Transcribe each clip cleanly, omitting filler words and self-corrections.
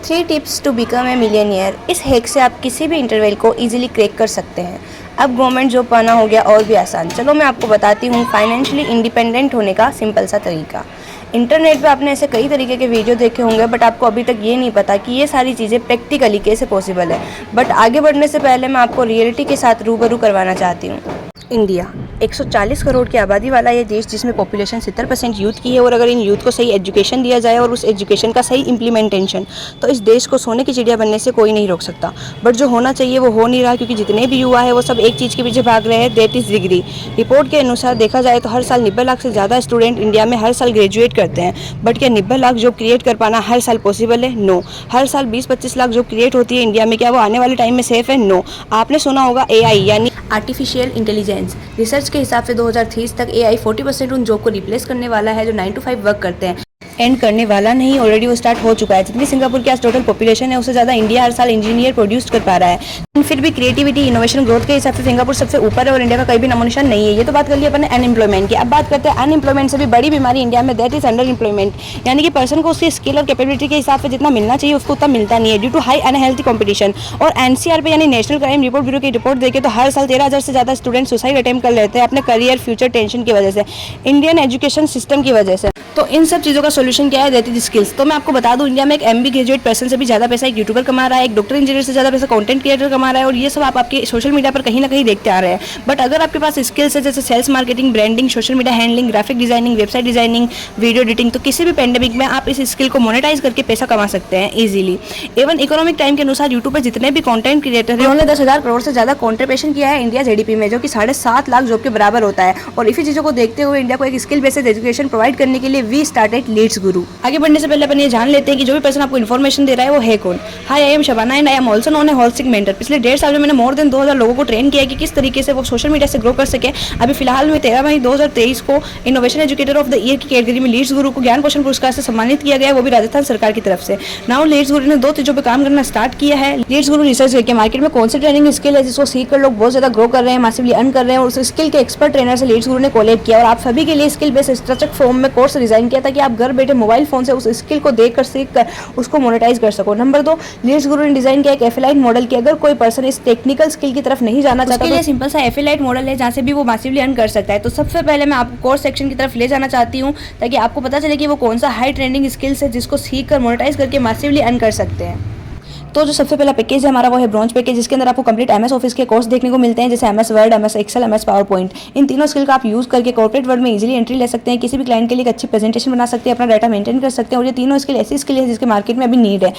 3 tips to become a millionaire. इस hack से आप किसी भी इंटरवल को इजीली क्रैक कर सकते हैं। अब गवर्नमेंट जॉब पाना हो गया और भी आसान। चलो मैं आपको बताती हूँ फाइनेंशियली इंडिपेंडेंट होने का सिंपल सा तरीका। इंटरनेट पे आपने ऐसे कई तरीके के वीडियो देखे होंगे, बट आपको अभी तक ये नहीं पता कि ये सारी चीज़ें प्रैक्टिकली कैसे पॉसिबल है। बट आगे बढ़ने से पहले मैं आपको रियलिटी के साथ रूबरू करवाना चाहती हूँ। इंडिया 140 करोड़ की आबादी वाला ये देश, जिसमें पॉपुलेशन 70% यूथ की है। और अगर इन यूथ को सही एजुकेशन दिया जाए और उस एजुकेशन का सही इम्प्लीमेंटेशन, तो इस देश को सोने की चिड़िया बनने से कोई नहीं रोक सकता। बट जो होना चाहिए वो हो नहीं रहा, क्योंकि जितने भी युवा है वो सब एक चीज़ के पीछे भाग रहे हैं, दैट इज़ डिग्री। रिपोर्ट के अनुसार देखा जाए तो हर साल 90 लाख से ज़्यादा स्टूडेंट इंडिया में हर साल ग्रेजुएट करते हैं। बट क्या 90 लाख जॉब क्रिएट कर पाना हर साल पॉसिबल है? नो। हर साल 20-25 लाख जॉब क्रिएट होती है इंडिया में, क्या वो आने वाले टाइम में सेफ है? नो। आपने सुना होगा AI यानी आर्टिफिशियल इंटेलिजेंस। रिसर्च के हिसाब से 2030 तक AI 40% उन जॉब को रिप्लेस करने वाला है जो 9 to 5 वर्क करते हैं। एंड करने वाला नहीं, ऑलरेडी वो स्टार्ट हो चुका है। जितनी सिंगापुर की आज टोटल पॉपुलेशन है, उससे ज़्यादा इंडिया हर साल इंजीनियर प्रोड्यूस कर पा रहा है। फिर भी क्रिएटिविटी, इनोवेशन, ग्रोथ के हिसाब से सिंगापुर सबसे ऊपर है और इंडिया का कहीं भी नामोनिशान नहीं है। ये तो बात कर ली अपन अनएम्प्लॉयमेंट की। अब बात करते हैं अनएम्प्लॉयमेंट से भी बड़ी बीमारी इंडिया में, दैट इज अंडर एम्प्लॉयमेंट। यानी कि पर्सन को उसकी स्किल और कैपेबिलिटी के हिसाब से जितना मिलना चाहिए उसको उतना मिलता नहीं है, due to high unhealthy competition. और NCR पे यानी नेशनल क्राइम रिपोर्ट ब्यूरो की रिपोर्ट देखे तो हर साल 13,000 से ज़्यादा स्टूडेंट सुसाइड अटेम्प्ट कर लेते हैं अपने करियर फ्यूचर टेंशन की वजह से, इंडियन एजुकेशन सिस्टम की वजह से। तो इन सब चीज़ों का सोल्यूशन क्या है? That is skills. तो मैं आपको बता दूं, इंडिया में एक MB ग्रेजुएट पर्सन से भी ज़्यादा पैसा एक यूट्यूबर कमा रहा है, एक डॉक्टर इंजीनियर से ज़्यादा पैसा कंटेंट क्रिएटर कमा रहा है। और ये सब आप आपके सोशल मीडिया पर कहीं ना कहीं देखते आ रहे हैं। बट अगर आपके पास स्किल्स है जैसे sales marketing, branding, social media handling, graphic designing, website designing, video editing, तो किसी भी पेंडेमिक में आप इस स्किल को मोनेटाइज करके पैसा कमा सकते हैं ईजिली। इवन इकोनॉमिक टाइम के अनुसार यूट्यूब पर जितने भी कंटेंट क्रिएटर हैं उन्होंने 10,000 करोड़ से ज़्यादा कॉन्ट्रीब्यूशन किया है इंडिया GDP में, जो कि 7.5 लाख जॉब के बराबर होता है। और इसी चीज़ों को देखते हुए इंडिया को एक स्किल बेस्ड एजुकेशन प्रोवाइड करने के लिए वी स्टार्टेड लीड्स गुरु। आगे बढ़ने से पहले अपन ये जान लेते हैं कि जो भी पर्सन आपको इन्फॉर्मेशन दे रहा है वो है कौन। Hi, I am Shabana and I am also known a holistic mentor. पिछले 1.5 साल में मैंने मोर देन 2000 लोगों को ट्रेन किया है कि किस तरीके से वो सोशल मीडिया से ग्रो कर सके। अभी फिलहाल में 13 मई 2023 को innovation educator of the year की कैटेगरी में लीड्स गुरु को ज्ञान पोषण पुरस्कार से सम्मानित किया गया, वो भी राजस्थान सरकार की तरफ से। नाउ लीड्स गुरु ने 2 चीजों पर काम करना स्टार्ट किया है। लीड्स गुरु रिसर्च करके मार्केट में कौन सी ट्रेनिंग स्किल है जिसको सीख कर लोग बहुत ज्यादा ग्रो कर रहे हैं, मासिवली अर्न कर रहे हैं, और उस स्किल के एक्सपर्ट ट्रेनर से लीड्स गुरु ने कोलैब किया और आप सभी के लिए स्किल बेस्ड स्ट्रक्चर्ड फॉर्म में कोर्स डिजाइन किया ताकि आप घर बैठे मोबाइल फोन से उस स्किल को देखकर सीखकर उसको मोनेटाइज कर सको। नंबर 2, लीड्स गुरु ने डिजाइन किया एक एफिलाइट मॉडल की अगर कोई पर्सन इस टेक्निकल स्किल की तरफ नहीं जाना चाहता तो सिंपल सा एफिलाइट मॉडल है जहां से भी वो मासिवली अर्न कर सकता है। तो सबसे पहले मैं आपको कोर्स सेक्शन की तरफ ले जाना चाहती हूं ताकि आपको पता चले कि वो कौन सा हाई ट्रेंडिंग स्किल्स है जिसको सीख कर मोनेटाइज करके मासिवली अर्न कर सकते हैं। तो जो सबसे पहला पैकेज है हमारा वो है ब्रॉन्ज पैकेज, जिसके अंदर आपको कंप्लीट MS ऑफिस के कोर्स देखने को मिलते हैं, जैसे MS Word, MS Excel, MS PowerPoint. इन तीनों स्किल का आप यूज करके कॉर्पोरेट वर्ल्ड में इजीली एंट्री ले सकते हैं, किसी भी क्लाइंट के लिए एक अच्छी प्रेजेंटेशन बना सकते हैं, अपना डाटा मेंटेन कर सकते हैं। और ये तीनों स्किल ऐसी स्किल है जिसके मार्केट में अभी नीड है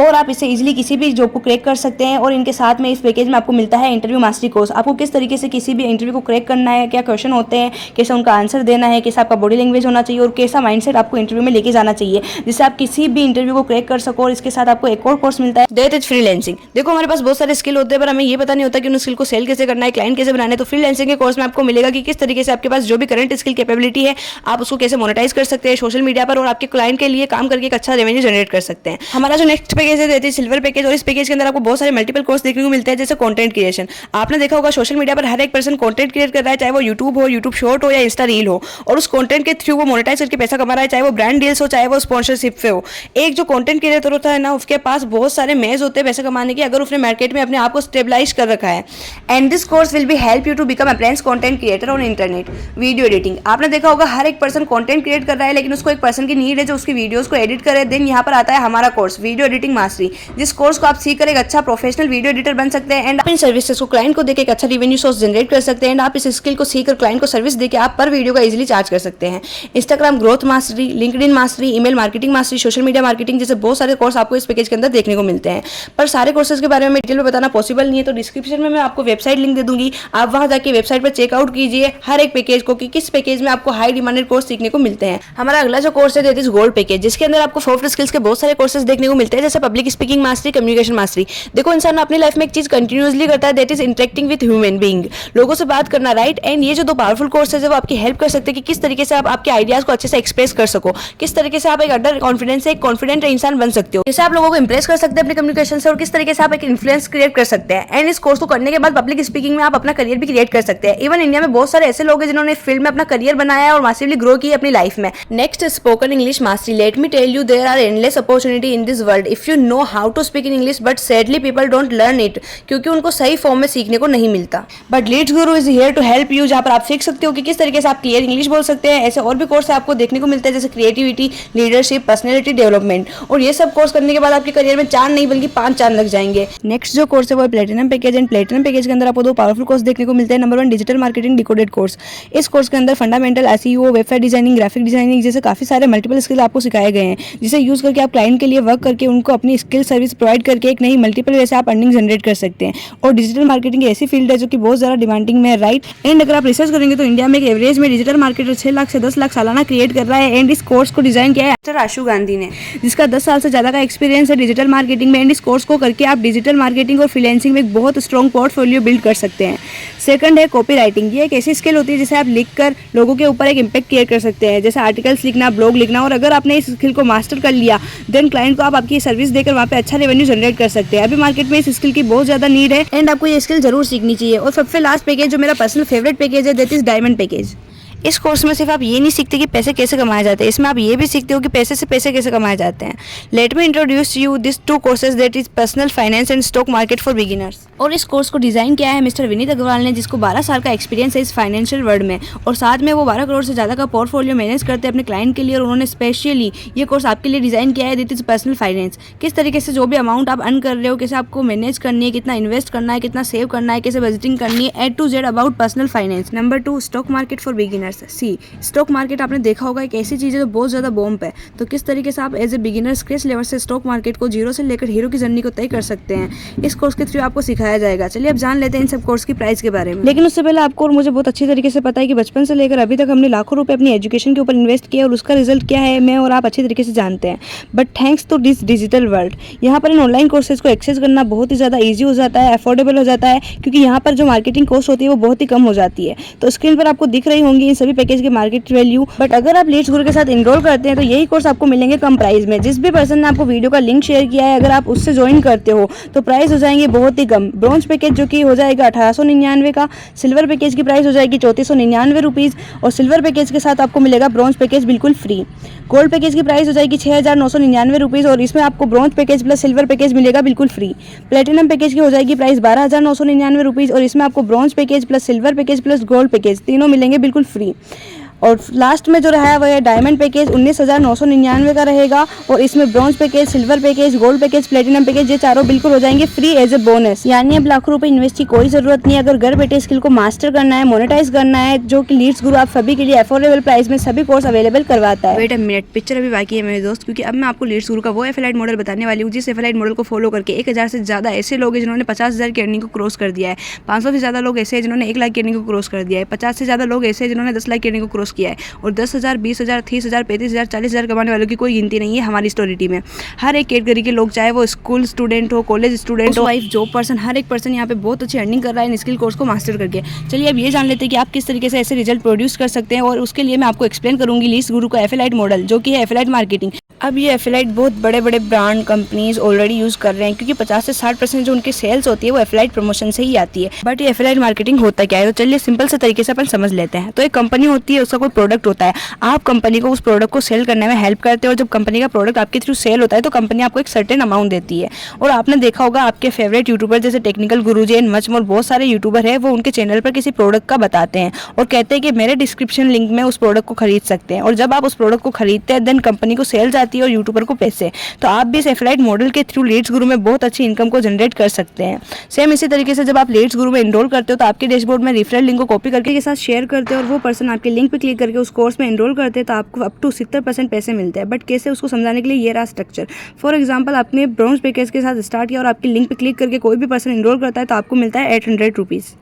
और आप इसे इजीली किसी भी जॉब को क्रैक कर सकते हैं। और इनके साथ में इस पैकेज में आपको मिलता है इंटरव्यू मास्टरी कोर्स। आपको किस तरीके से किसी भी इंटरव्यू को क्रैक करना है, क्या क्वेश्चन होते हैं, कैसे उनका आंसर देना है, कैसा आपका बॉडी लैंग्वेज होना चाहिए और कैसा माइंडसेट आपको इंटरव्यू में लेके जाना चाहिए, जिससे आप किसी भी इंटरव्यू को क्रैक कर सको। और इसके साथ आपको एक और कोर्स मिलता है, दैट इज फ्रीलांसिंग। देखो, हमारे पास बहुत सारे स्किल होते हैं पर हमें ये पता नहीं होता कि उन स्किल को सेल कैसे करना है, क्लाइंट कैसे बनाना है। तो फ्रीलांसिंग के कोर्स में आपको मिलेगा कि किस तरीके से आपके पास जो भी करंट स्किल कैपेबिलिटी है आप उसको कैसे मोनेटाइज कर सकते हैं सोशल मीडिया पर और आपके क्लाइंट के लिए काम करके एक अच्छा रेवेन्यू जनरेट कर सकते हैं। हमारा जो नेक्स्ट पैकेज है दैट इज सिल्वर पैकेज, और इस पैकेज के अंदर आपको बहुत सारे मल्टीपल कोर्स देखने को मिलते हैं, जैसे कंटेंट क्रिएशन। आपने देखा होगा सोशल मीडिया पर हर एक पर्सन कंटेंट क्रिएट कर रहा है, चाहे वो यूट्यूब हो, यूट्यूब शॉर्ट हो या इंस्टा रील हो, और उस कंटेंट के थ्रू वो मोनेटाइज करके पैसा कमा रहा है, चाहे वो ब्रांड डील्स हो, चाहे वो स्पॉन्सरशिप पे हो। एक जो कंटेंट क्रिएटर होता है ना, उसके पास बहुत सारे मेज होते हैं पैसे कमाने के, अगर उसने मार्केट में अपने आप को स्टेबलाइज कर रखा है। And this course will be help you to become a brand content creator on internet. Video editing, आपने देखा होगा हर एक पर्सन कंटेंट क्रिएट कर रहा है, लेकिन उसको एक पर्सन की नीड है जो उसकी वीडियोस को एडिट करे। देन यहाँ पर आता है हमारा कोर्स वीडियो एडिटिंग मास्टरी, जिस कोर्स को आप सीख कर एक अच्छा प्रोफेशनल वीडियो एडिटर बन सकते हैं एंड आप इन सर्विसेज को क्लाइंट को देकर एक अच्छा रेवेन्यू सोर्स जनरेट कर सकते हैं। एंड आप इस स्किल को सीखकर क्लाइंट को सर्विस देकर आप पर वीडियो का इजीली चार्ज कर सकते हैं। Instagram growth mastery, LinkedIn mastery, email marketing mastery, social media marketing जैसे बहुत सारे कोर्स आपको इस पैकेज के अंदर देखने को मिलते हैं। पर सारे कोर्सेज के बारे में डिटेल में बताना पॉसिबल नहीं है, तो डिस्क्रिप्शन में मैं आपको वेबसाइट लिंक दे दूंगी, आप वहां जाके वेबसाइट पर चेकआउट कीजिए हर एक पैकेज को कि किस पैकेज में आपको हाई डिमांडेड कोर्स सीखने को मिलते हैं। हमारा अगला जो कोर्स है दैट इज गोल्ड पैकेज, जिसके अंदर आपको सॉफ्ट स्किल्स के बहुत सारे कोर्सेज देखने को मिलते हैं, जैसे public speaking mastery, communication mastery. देखो, इंसान अपनी लाइफ में एक चीज कंटिन्यूअसली करता है, that is interacting with human being, लोगों से बात करना, राइट। एंड ये जो 2 पावरफुल कोर्सेज है वो आपकी हेल्प कर सकते हैं कि किस तरीके से आप आपके आइडियाज को अच्छे से एक्सप्रेस कर सको, किस तरीके से आप एक अंडर कॉन्फिडेंस से एक कॉन्फिडेंट इंसान बन सकते हो, जैसे आप लोगों को इंप्रेस कर सकते हैं अपनी कम्युनिकेशन से और किस तरीके से आप एक इन्फ्लुएंस क्रिएट कर सकते हैं। एंड इस कोर्स को करने के बाद पब्लिक स्पीकिंग में आप अपना करियर भी क्रिएट कर सकते हैं। इवन इंडिया में बहुत सारे ऐसे लोग हैं जिन्होंने फील्ड में अपना करियर बनाया है और मासिवली ग्रो किया अपनी लाइफ में। Next, spoken English mastery. Let me tell you, there are endless opportunity in this world if you know how to speak in English, but sadly people don't learn it, क्योंकि उनको सही form में सीखने को नहीं मिलता। But Leads Guru is here to help you, जहाँ पर आप सीख सकते हो कि किस तरीके से आप क्लियर इंग्लिश बोल सकते हैं। ऐसे और भी कोर्स आपको देखने को मिलते हैं, जैसे क्रिएटिविटी, लीडरशिप, पर्सनैलिटी डेवलपमेंट। और ये सब कोर्स करने के बाद आपके करियर में 4 नहीं बल्कि 5 चांद लग जाएंगे। नेक्स्ट जो कोर्स है वो platinum package. And platinum package के अंदर आपको 2 पावरफुल कोर्स देखने को मिलते हैं। Number 1, digital marketing decoded course. इस कोर्स के अंदर fundamental SEO, website designing, graphic designing जैसे काफी सारे मल्टीपल स्किल आपको सिखाए गए हैं, जिसे यूज करके आप क्लाइंट के लिए वर्क करके उनको अपनी स्किल सर्विस प्रोवाइड करके एक नई मल्टीपल वे से आप अर्निंग जनरेट कर सकते हैं। और डिजिटल मार्केटिंग ऐसी फील्ड है जो कि बहुत ज्यादा डिमांडिंग में है, राइट। एंड अगर आप रिसर्च करेंगे तो इंडिया में एक एवरेज में डिजिटल मार्केटर 6 लाख से 10 लाख सालाना क्रिएट कर रहा है। एंड इस कोर्स को डिजाइन किया है मिस्टर आशु गांधी ने, जिसका 10 साल से ज्यादा का एक्सपीरियंस है डिजिटल मार्केटिंग में। एंड इस कोर्स को करके आप डिजिटल मार्केटिंग और फ्रीलांसिंग में एक बहुत स्ट्रॉन्ग पोर्टफोलियो बिल्ड कर सकते हैं। सेकंड है कॉपी राइटिंग। ये एक ऐसी स्किल होती है जिसे आप लिखकर लोगों के ऊपर एक इंपैक्ट क्रिएट कर सकते हैं, जैसे आर्टिकल्स लिखना, ब्लॉग लिखना। और अगर आपने इस स्किल को मास्टर कर लिया देन क्लाइंट को आप आपकी सर्विस देकर वहाँ पे अच्छा रेवेन्यू जनरेट कर सकते हैं। अभी मार्केट में इस स्किल की बहुत ज्यादा नीड है एंड आपको ये स्किल जरूर सीखनी चाहिए। और सबसे लास्ट पैकेज जो मेरा पर्सनल फेवरेट पैकेज है, दैट इज डायमंड पैकेज। इस कोर्स में सिर्फ आप ये नहीं सीखते कि पैसे कैसे कमाए जाते हैं, इसमें आप ये भी सीखते हो कि पैसे से पैसे कैसे कमाए जाते हैं। Let me introduce you this 2 courses, that is personal finance and stock market for beginners. और इस कोर्स को डिजाइन किया है मिस्टर विनीत अग्रवाल ने, जिसको 12 साल का एक्सपीरियंस है इस फाइनेंशियल वर्ल्ड में। और साथ में वो 12 करोड़ से ज़्यादा का पोर्टफोलियो मैनेज करते हैं अपने क्लाइंट के लिए। और उन्होंने स्पेशली ये कोर्स आपके लिए डिजाइन किया है, दैट इज पर्सनल फाइनेंस। किस तरीके से जो भी अमाउंट आप अर्न कर रहे हो, कैसे आपको मैनेज करनी है, कितना इन्वेस्ट करना है, कितना सेव करना है, कैसे बजटिंग करनी है, A to Z about personal finance. Number 2, stock market for beginners. See, stock market आपने देखा होगा एक ऐसी चीज़ है जो बहुत ज़्यादा बॉम्ब है। तो किस तरीके से आप as a beginner scratch level से स्टॉक मार्केट को जीरो से लेकर हीरो की जर्नी को तय कर सकते हैं, इस कोर्स के थ्रू आपको सिखाया जाएगा। चलिए अब जान लेते हैं इन सब कोर्स की प्राइस के बारे में। लेकिन उससे पहले आपको और मुझे बहुत अच्छी तरीके से पता है कि बचपन से लेकर अभी तक हमने लाखों रुपए अपनी एजुकेशन के ऊपर इन्वेस्ट किया और उसका रिजल्ट क्या है मैं और आप अच्छी तरीके से जानते हैं। But thanks to this digital world, यहाँ पर इन ऑनलाइन कोर्सेज को एक्सेस करना बहुत ही ज़्यादा ईजी हो जाता है, अफोर्डेबल हो जाता है, क्योंकि यहाँ पर जो मार्केटिंग कॉस्ट होती है वो बहुत ही कम हो जाती है। तो स्क्रीन पर आपको दिख रही होंगी इन सभी पैकेज की मार्केट वैल्यू। बट अगर आप लीड्स गुरु के साथ इनरोल करते हैं तो यही कोर्स आपको मिलेंगे कम प्राइस में। जिस भी पर्सन ने आपको वीडियो का लिंक शेयर किया है, अगर आप उससे ज्वाइन करते हो तो प्राइस हो जाएंगे बहुत ही कम। ब्रॉन्ज पैकेज जो कि हो जाएगा 1899 का, सिल्वर पैकेज की प्राइस हो जाएगी 3499 रुपीज़। और सिल्वर पैकेज के साथ आपको मिलेगा ब्रॉन्ज पैकेज बिल्कुल फ्री। गोल्ड पैकेज की प्राइस हो जाएगी 6999 रुपीज़ और इसमें आपको bronze package plus silver package मिलेगा बिल्कुल फ्री। प्लेटिनम पैकेज की हो जाएगी प्राइस 12999 रुपीज़ और इसमें आपको bronze package plus silver package plus gold package तीनों मिलेंगे बिल्कुल फ्री। और लास्ट में जो रहा है वह है डायमंड पैकेज, 19,999 का रहेगा और इसमें bronze package, silver package, gold package, platinum package ये चारों बिल्कुल हो जाएंगे फ्री एज ए बोनस। यानी अब लाखों रुपए इन्वेस्ट की कोई जरूरत नहीं है। अगर घर बैठे स्किल को मास्टर करना है, मोनेटाइज करना है, जो कि लीड्स गुरु आप सभी के लिए अफोर्डेबल प्राइस में सभी कोर्स अवेलेबल करवाता है। वेट अ मिनट, पिक्चर अभी बाकी है मेरे दोस्त, क्योंकि अब मैं आपको लीड्स गुरु का वो एफिलिएट मॉडल बताने वाली हूँ जिस एफिलिएट मॉडल को फॉलो करके 1000 से ज़्यादा ऐसे लोग हैं जिन्होंने 50,000 की अर्निंग को क्रॉस कर दिया है, 500 से ज़्यादा लोग ऐसे हैं जिन्होंने 1 लाख की अर्निंग को क्रॉस कर दिया है, 50 से ज़्यादा लोग ऐसे हैं जिन्होंने 10 लाख की अर्निंग को क्रॉस किया है और 10,000, 20,000, 30,000, 35,000, 40,000 कमाने वालों की कोई गिनती नहीं है हमारी स्टोरी टीम में। हर एक कैटेगरी के लोग, चाहे वो स्कूल स्टूडेंट हो, कॉलेज स्टूडेंट हो, वाइफ, जॉब पर्सन, हर एक पर्सन यहाँ पे बहुत अच्छी अर्निंग कर रहा है इन स्किल कोर्स को मास्टर करके। चलिए अब ये जान लेते हैं कि आप किस तरीके से ऐसे रिजल्ट प्रोड्यूस कर सकते हैं और उसके लिए मैं आपको एक्सप्लेन करूंगी लीड्स गुरु का एफिलिएट मॉडल, जो कि है एफिलिएट मार्केटिंग। अब ये एफिलिएट बहुत बड़े बड़े ब्रांड कंपनीज ऑलरेडी यूज़ कर रहे हैं, क्योंकि 50 से 60% जो उनकी सेल्स होती है वो एफिलिएट प्रमोशन से ही आती है। बट ये एफिलिएट मार्केटिंग होता क्या है, तो चलिए सिंपल से तरीके से अपन समझ लेते हैं। तो एक कंपनी होती है, उसका कोई प्रोडक्ट होता है, आप कंपनी को उस प्रोडक्ट को सेल करने में हेल्प करते हो और जब कंपनी का प्रोडक्ट आपके थ्रू सेल होता है तो कंपनी आपको एक सर्टेन अमाउंट देती है। और आपने देखा होगा आपके फेवरेट यूट्यूबर जैसे technical Guruji and much more बहुत सारे यूट्यूबर है, वो उनके चैनल पर किसी प्रोडक्ट का बताते हैं और कहते हैं कि मेरे डिस्क्रिप्शन लिंक में उस प्रोडक्ट को खरीद सकते हैं। और जब आप उस प्रोडक्ट को खरीदते हैं देन कंपनी को सेल जाती है और यूट्यूबर को पैसे। तो आप भी इस एफिलिएट मॉडल के थ्रू लीड्स गुरु में बहुत अच्छी इनकम को जनरेट कर सकते हैं। सेम इसी तरीके से जब आप लीड्स गुरु में एनरोल करते हो तो आपके डैशबोर्ड में रेफरल लिंक को कॉपी करके के साथ शेयर करते हो और वो पर्सन आपके लिंक पे क्लिक करके उस कोर्स में एनरोल करते हैं तो आपको अप टू 70% पैसे मिलते हैं। बट कैसे, उसको समझाने के लिए ये रहा स्ट्रक्चर। फॉर एग्जाम्पल, आपने ब्रॉन्ज पैकेज के साथ स्टार्ट किया और आपके लिंक पे क्लिक करके कोई भी पर्सन एनरोल करता है तो आपको मिलता है 800 रुपीज़।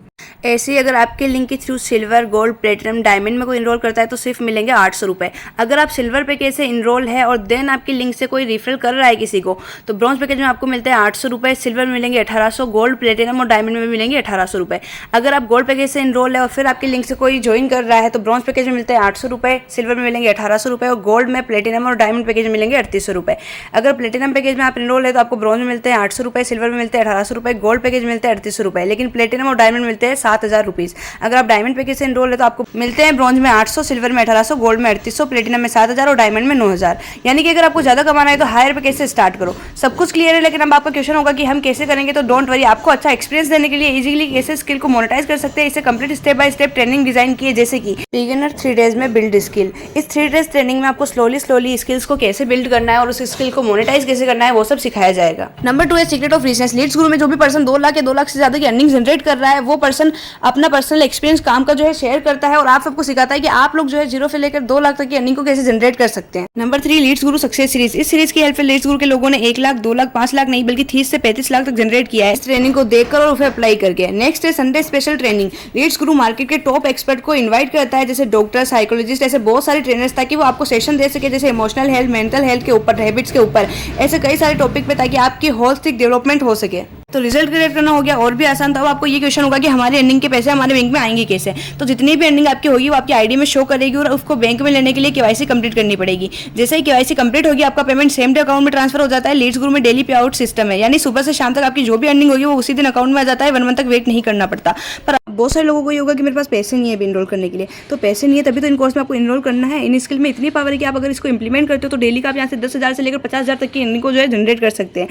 ऐसे ही अगर आपके लिंक के through silver, gold, platinum, diamond में कोई इनरोल करता है तो सिर्फ मिलेंगे 800 रुपये। अगर आप सिल्वर पैकेज से इनरोल है और देन आपकी लिंक से कोई रिफरल कर रहा है किसी को, तो ब्रॉन्ज पैकेज में आपको मिलते हैं 800 रुपये, सिल्वर में मिलेंगे 1800, गोल्ड, प्लेटिनम और डायमंड में मिलेंगे 1800 रुपये। अगर आप गोल्ड पैकेज से इनरोल है और फिर आपके लिंक से कोई ज्वाइन कर रहा है तो ब्रॉन्ज पैकेज में मिलते हैं 800 रुपये, सिल्वर में मिलेंगे 1800 रुपये और गोल्ड में, प्लेटिनम और डायमंड पैकेज में मिलेंगे 3800 रुपये। अगर प्लेटिनम पैकेज में आप इनरोल है तो आपको ब्रॉन्ज में मिलते हैं 800 रुपये, सिल्वर में मिलते हैं 1800 रुपये, गोल्ड पैकेज में मिलते हैं 3800 रुपये, लेकिन प्लेटिनम और डायमंड मिलते हैं 7000 रुपीज़। अगर आप डायमंड पैकेज से इनरोल है तो आपको मिलते हैं ब्रॉन्ज में 800, सिल्वर में 1800, गोल्ड में 3800, प्लेटिनम में 7000 और डायमंड में 9000। यानी कि अगर आपको ज़्यादा कमाना है तो हायर पैकेज से स्टार्ट करो। सब कुछ क्लियर है, लेकिन अब आपका क्वेश्चन होगा कि हम कैसे करेंगे, तो डोंट वरी, आपको अच्छा एक्सपीरियंस देने के लिए इजीली कैसे स्किल को मोनेटाइज कर सकते हैं, इसे complete step by step training design की है, जैसे कि बिगिनर 3 डेज में बिल्ड स्किल। इस 3 डेज ट्रेनिंग में आपको स्लोली स्किल्स को कैसे बिल्ड करना है और उस स्किल को मोनेटाइज कैसे करना है वो सब सिखाया जाएगा। नंबर 2 है सीक्रेट ऑफ रिचनेस। लीड्स गुरु में जो भी पर्सन 2 लाख या 2 लाख से ज्यादा की अर्निंग जनरेट कर रहा है वो पर्सन अपना पर्सनल एक्सपीरियंस काम का जो है शेयर करता है और आप सबको सिखाता है कि आप लोग जो है 0 से लेकर 2 लाख तक की अर्निंग को कैसे जनरेट कर सकते हैं। नंबर 3 लीड्स गुरु सक्सेस सीरीज। इस सीरीज की हेल्प से लीड्स गुरु के लोगों ने 1 लाख, 2 लाख, 5 लाख नहीं बल्कि 30 से 35 लाख तक जनरेट किया है इस ट्रेनिंग को देखकर और उसे अप्लाई करके। नेक्स्ट है संडे स्पेशल ट्रेनिंग। लीड्स गुरु मार्केट के टॉप एक्सपर्ट को इन्वाइट करता है, जैसे डॉक्टर, साइकोलॉजिस्ट, ऐसे बहुत सारे ट्रेनर्स, ताकि वो आपको सेशन दे सके, जैसे इमोशनल हेल्थ, मेंटल हेल्थ के ऊपर, हैबिट्स के ऊपर, ऐसे कई सारे टॉपिक पे, ताकि आपकी होलिस्टिक डेवलपमेंट हो सके। तो रिजल्ट क्रिएट करना हो गया और भी आसान था। अब आपको ये क्वेश्चन होगा कि हमारी अर्निंग के पैसे हमारे बैंक में आएंगे कैसे। तो जितनी भी अर्निंग आपकी होगी वो आपकी आईडी में शो करेगी और उसको बैंक में लेने के लिए केवाईसी कंप्लीट करनी पड़ेगी। जैसे ही केवाईसी कंप्लीट होगी आपका पेमेंट सेम डे अकाउंट में ट्रांसफर हो जाता है। लीड्स ग्रुप में डेली पे आउट सिस्टम है, यानी सुबह से शाम तक आपकी जो भी अर्निंग होगी वो उसी दिन अकाउंट में आ जाता है, 1 मंथ तक वेट नहीं करना पड़ता। पर बहुत सारे लोगों को ये होगा कि मेरे पास पैसे नहीं है इनरोल करने के लिए, तो पैसे नहीं है तभी तो इन कोर्स में आपको इनरोल करना है। इन स्किल में इतनी पावर है कि आप अगर इसको इंप्लीमेंट करते हो तो डेली का आप यहाँ से 10,000 से लेकर 50,000 तक की अर्निंग को जो है जनरेट कर सकते हैं।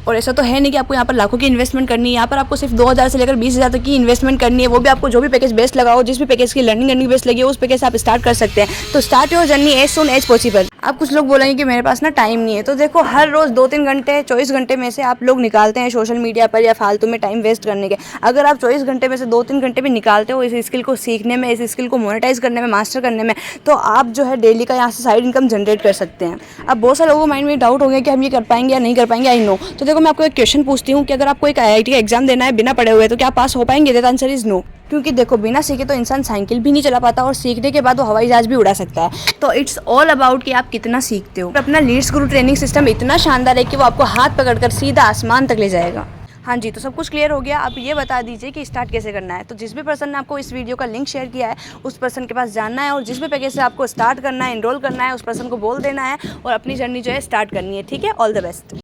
और ऐसा तो है नहीं कि आपको यहाँ पर लाखों की इन्वेस्टमेंट करनी है, यहाँ पर आपको सिर्फ 2000 से लेकर 20,000 तक की इन्वेस्टमेंट करनी है। वो भी आपको जो भी पैकेज बेस्ट लगा हो, जिस भी पैकेज की लर्निंग बेस्ट लगी हो उस पैकेज से आप स्टार्ट कर सकते हैं। तो start your journey as soon as possible. आप कुछ लोग बोलेंगे कि मेरे पास ना टाइम नहीं है, तो देखो हर रोज 2-3 घंटे 24 घंटे में से आप लोग निकालते हैं सोशल मीडिया पर या फालतू में टाइम वेस्ट करने के। अगर आप 24 घंटे में से 2-3 घंटे भी निकालते हो इस स्किल को सीखने में, इस स्किल को मोनेटाइज करने में, मास्टर करने में, तो आप जो है डेली का यहाँ से साइड इनकम जनरेट कर सकते हैं। अब बहुत सारे लोगों को माइंड में डाउट हो गया कि हम ये कर पाएंगे या नहीं कर पाएंगे, आई नो। तो देखो मैं आपको एक क्वेश्चन पूछती हूँ कि अगर आपको एक IIT का एग्जाम देना है बिना पढ़े हुए, तो क्या आप पास हो पाएंगे? That answer is no. क्योंकि देखो बिना सीखे तो इंसान साइकिल भी नहीं चला पाता और सीखने के बाद वो हवाई जहाज भी उड़ा सकता है। तो इट्स ऑल अबाउट कि आप कितना सीखते हो। अपना लीड्स गुरु ट्रेनिंग सिस्टम इतना शानदार है कि वो आपको हाथ पकड़कर सीधा आसमान तक ले जाएगा। हाँ जी, तो सब कुछ क्लियर हो गया। अब ये बता दीजिए कि स्टार्ट कैसे करना है। तो जिस भी पर्सन ने आपको इस वीडियो का लिंक शेयर किया है उस पर्सन के पास जानना है और जिस भी पैकेज से आपको स्टार्ट करना है, इनरोल करना है, उस पर्सन को बोल देना है और अपनी जर्नी जो है स्टार्ट करनी है। ठीक है, ऑल द बेस्ट।